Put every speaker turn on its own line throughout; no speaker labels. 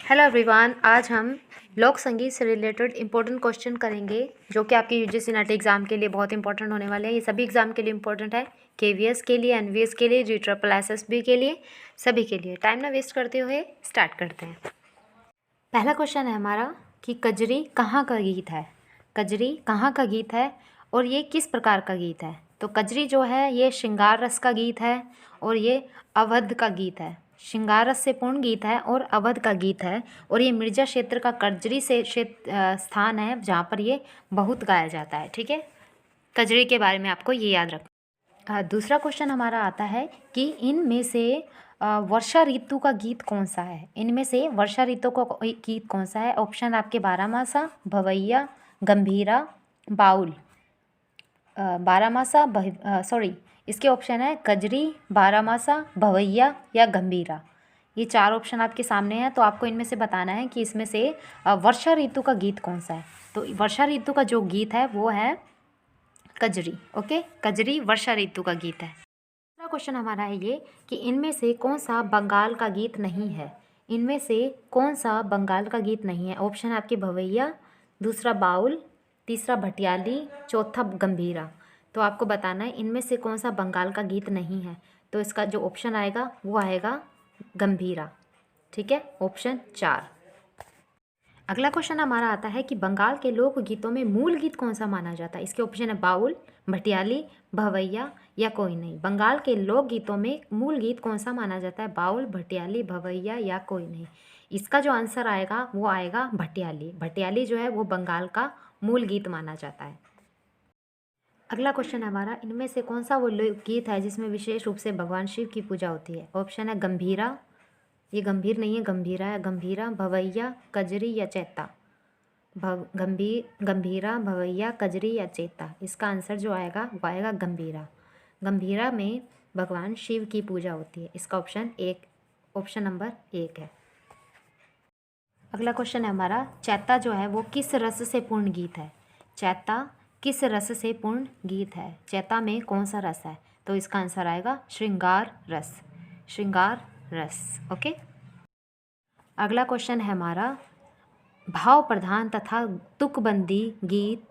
Hello everyone, आज हम लोक संगीत से रिलेटेड इंपॉर्टेंट क्वेश्चन करेंगे जो कि आपके यूजीसी नेट एग्ज़ाम के लिए बहुत इंपॉर्टेंट होने वाले हैं। ये सभी एग्ज़ाम के लिए इंपॉर्टेंट है, केवीएस के लिए, एनवीएस के लिए, JEEESSB के लिए, सभी के लिए। टाइम ना वेस्ट करते हुए स्टार्ट करते हैं। पहला क्वेश्चन है हमारा कि कजरी कहाँ का गीत है। कजरी कहाँ का गीत है और ये किस प्रकार का गीत है। तो कजरी जो है ये श्रृंगार रस का गीत है और ये अवध का गीत है। श्रृंगार रस से पूर्ण गीत है और अवध का गीत है और ये मिर्जा क्षेत्र का कजरी से स्थान है जहाँ पर ये बहुत गाया जाता है। ठीक है, कजरी के बारे में आपको ये याद रखना। दूसरा क्वेश्चन हमारा आता है कि इनमें से वर्षा ऋतु का गीत कौन सा है। इनमें से वर्षा ऋतु का गीत कौन सा है। ऑप्शन आपके बारहमासा, भवैया, गंभीरा, बाउल। बारहमासा इसके ऑप्शन है कजरी, बारहमासा, भवैया या गंभीरा। ये चार ऑप्शन आपके सामने हैं, तो आपको इनमें से बताना है कि इसमें से वर्षा ऋतु का गीत कौन सा है। तो वर्षा ऋतु का जो गीत है वो है कजरी। ओके, कजरी वर्षा ऋतु का गीत है। दूसरा क्वेश्चन हमारा है ये कि इनमें से कौन सा बंगाल का गीत नहीं है। इनमें से कौन सा बंगाल का गीत नहीं है। ऑप्शन है आपके भवैया, दूसरा बाउल, तीसरा भटियाली, चौथा गंभीरा। तो आपको बताना है इनमें से कौन सा बंगाल का गीत नहीं है। तो इसका जो ऑप्शन आएगा वो आएगा गंभीरा। ठीक है, ऑप्शन 4। अगला क्वेश्चन हमारा आता है कि बंगाल के लोकगीतों में मूल गीत कौन सा माना जाता है। इसके ऑप्शन है बाउल, भटियाली, भवैया या कोई नहीं। बंगाल के लोकगीतों में मूल गीत कौन सा माना जाता है। बाउल, भटियाली, भवैया या कोई नहीं। इसका जो आंसर आएगा वो आएगा भटियाली। भटियाली जो है वो बंगाल का मूल गीत माना जाता है। अगला क्वेश्चन है हमारा, इनमें से कौन सा वो लोकगीत है जिसमें विशेष रूप से भगवान शिव की पूजा होती है। ऑप्शन है गंभीरा, ये गंभीर नहीं है, गंभीरा है। गंभीरा, भवैया, कजरी या चैता। गंभीरा, भवैया, कजरी या चैता। इसका आंसर जो आएगा वो आएगा गंभीरा। गंभीरा में भगवान शिव की पूजा होती है। इसका ऑप्शन नंबर 1 है। अगला क्वेश्चन है हमारा, चैता जो है वो किस रस से पूर्ण गीत है। चैता किस रस से पूर्ण गीत है। चैता में कौन सा रस है। तो इसका आंसर आएगा श्रृंगार रस। श्रृंगार रस। ओके, अगला क्वेश्चन है हमारा, भाव प्रधान तथा तुकबंदी गीत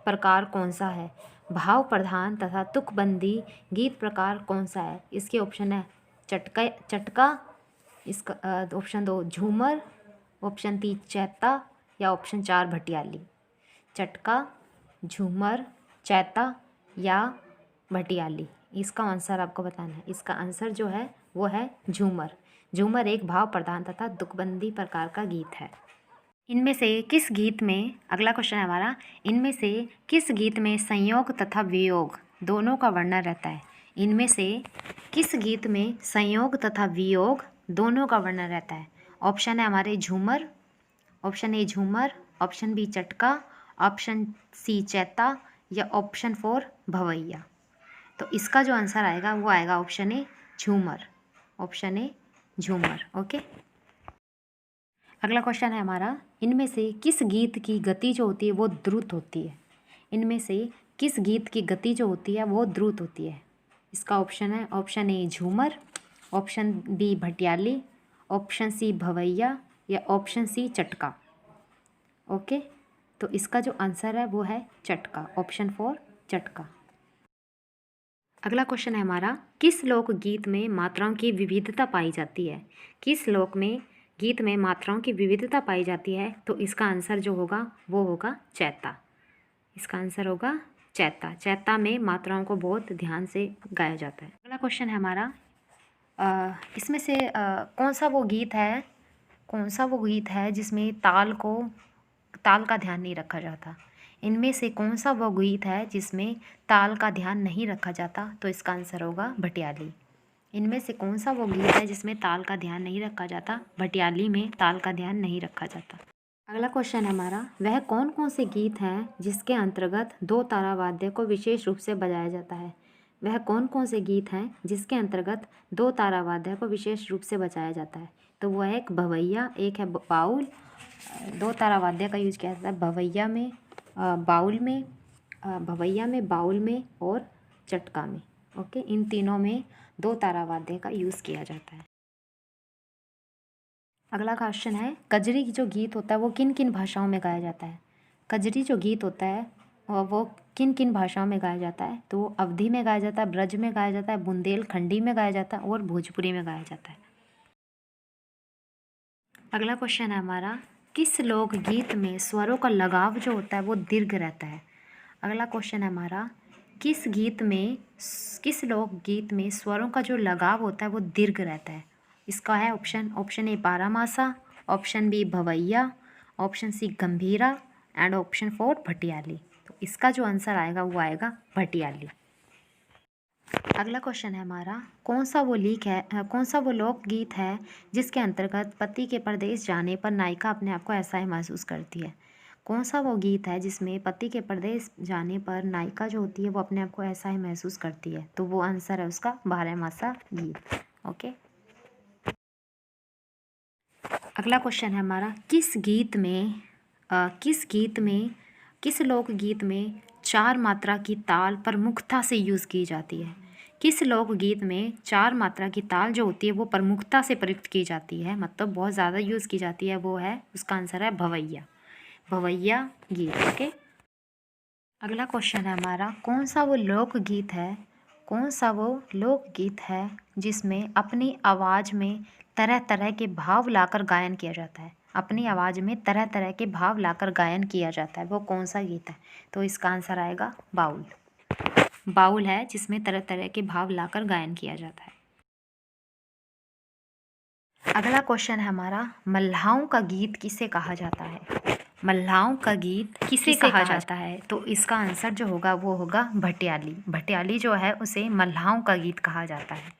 प्रकार कौन सा है। भाव प्रधान तथा तुकबंदी गीत प्रकार कौन सा है। इसके ऑप्शन है चटका, इसका ऑप्शन 2 झूमर, ऑप्शन 3 चैता या ऑप्शन 4 भटियाली। चटका, झूमर, चैता या भटियाली। इसका आंसर आपको बताना है। इसका आंसर जो है वो है झूमर। झूमर एक भाव प्रधान तथा तुकबंदी प्रकार का गीत है। इनमें से किस गीत में, अगला क्वेश्चन है हमारा, इनमें से किस गीत में संयोग तथा वियोग दोनों का वर्णन रहता है। इनमें से किस गीत में संयोग तथा वियोग दोनों का वर्णन रहता है। ऑप्शन है हमारे झूमर, option A Jhumar, option B चटका, ऑप्शन सी चैता या ऑप्शन 4 भवैया। तो इसका जो आंसर आएगा वो आएगा option A Jhumar. Option A झूमर। ओके, अगला क्वेश्चन है हमारा, इनमें से किस गीत की गति जो होती है वो द्रुत होती है। इनमें से किस गीत की गति जो होती है वो द्रुत होती है। इसका ऑप्शन है option A Jhumar, option B Bhatiali, option C Bhawaiya या ऑप्शन सी चटका। ओके, तो इसका जो आंसर है वो है चटका। ऑप्शन 4 चटका। अगला क्वेश्चन है हमारा, किस लोक गीत में मात्राओं की विविधता पाई जाती है। किस लोक में गीत में मात्राओं की विविधता पाई जाती है। तो इसका आंसर जो होगा वो होगा चैता। इसका आंसर होगा चैता। चैता में मात्राओं को बहुत ध्यान से गाया जाता है। अगला क्वेश्चन है हमारा, इसमें से कौन सा वो गीत है जिसमें ताल का ध्यान नहीं रखा जाता। इनमें से कौन सा वो गीत है जिसमें ताल का ध्यान नहीं रखा जाता। तो इसका आंसर होगा भटियाली। इनमें से कौन सा वो गीत है जिसमें ताल का ध्यान नहीं रखा जाता। भटियाली में ताल का ध्यान नहीं रखा जाता। अगला क्वेश्चन है हमारा, वह कौन कौन से गीत हैं जिसके अंतर्गत 2 तारा वाद्य को विशेष रूप से बजाया जाता है। वह कौन कौन से गीत हैं जिसके अंतर्गत 2 तारा वाद्य को विशेष रूप से बजाया जाता है। तो वह एक भवैया, एक है बाउल। 2 तारा वाद्य का यूज किया जाता है भवैया में, बाउल में और चटका में। ओके, इन तीनों में 2 तारा वाद्य का यूज़ किया जाता है। अगला क्वेश्चन है, कजरी की जो गीत होता है वो किन किन भाषाओं में गाया जाता है। कजरी जो गीत होता है वो किन किन भाषाओं में गाया जाता है। तो अवधी में गाया जाता है, ब्रज में गाया जाता है, बुंदेलखंडी में गाया जाता है और भोजपुरी में गाया जाता है। अगला क्वेश्चन है हमारा, किस लोकगीत में स्वरों का लगाव जो होता है वो दीर्घ रहता है। अगला क्वेश्चन है हमारा, किस लोकगीत में स्वरों का जो लगाव होता है वो दीर्घ रहता है। इसका है option A Baramasa, option B Bhawaiya, option C Gambhira and option 4 Bhatiali. तो इसका जो आंसर आएगा वो आएगा भटियाली। अगला क्वेश्चन है हमारा, कौन सा वो लोकगीत है जिसके अंतर्गत पति के परदेश जाने पर नायिका अपने आप को असहाय महसूस करती है। कौन सा वो गीत है जिसमें पति के परदेश जाने पर नायिका जो होती है वो अपने आप को असहाय महसूस करती है। तो वो आंसर है उसका बारहमासा गीत। ओके। अगला क्वेश्चन है हमारा, किस लोकगीत में 4 मात्रा की ताल प्रमुखता से यूज़ की जाती है। किस लोकगीत में 4 मात्रा की ताल जो होती है वो प्रमुखता से प्रयुक्त की जाती है, मतलब बहुत ज़्यादा यूज़ की जाती है, वो है, उसका आंसर है भवैया गीत। ओके। अगला क्वेश्चन है हमारा, कौन सा वो लोकगीत है जिसमें अपनी आवाज़ में तरह तरह के भाव लाकर गायन किया जाता है। अपनी आवाज़ में तरह तरह के भाव लाकर गायन किया जाता है, वो कौन सा गीत है। तो इसका आंसर आएगा बाउल है, जिसमें तरह तरह के भाव लाकर गायन किया जाता है। अगला क्वेश्चन है हमारा, मल्लाहों का गीत किसे कहा जाता है। मल्लाहों का गीत किसे कहा जाता है। तो इसका आंसर जो होगा वो होगा भटियाली जो है उसे मल्लाहों का गीत कहा जाता है।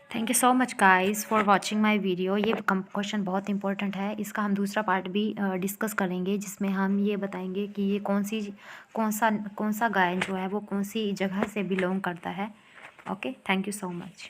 Thank you so much guys for watching my video. ये क्वेश्चन बहुत इंपॉर्टेंट है, इसका हम दूसरा पार्ट भी डिस्कस करेंगे, जिसमें हम ये बताएंगे कि ये कौन सा गायन जो है वो कौन सी जगह से बिलोंग करता है। Okay, thank you so much.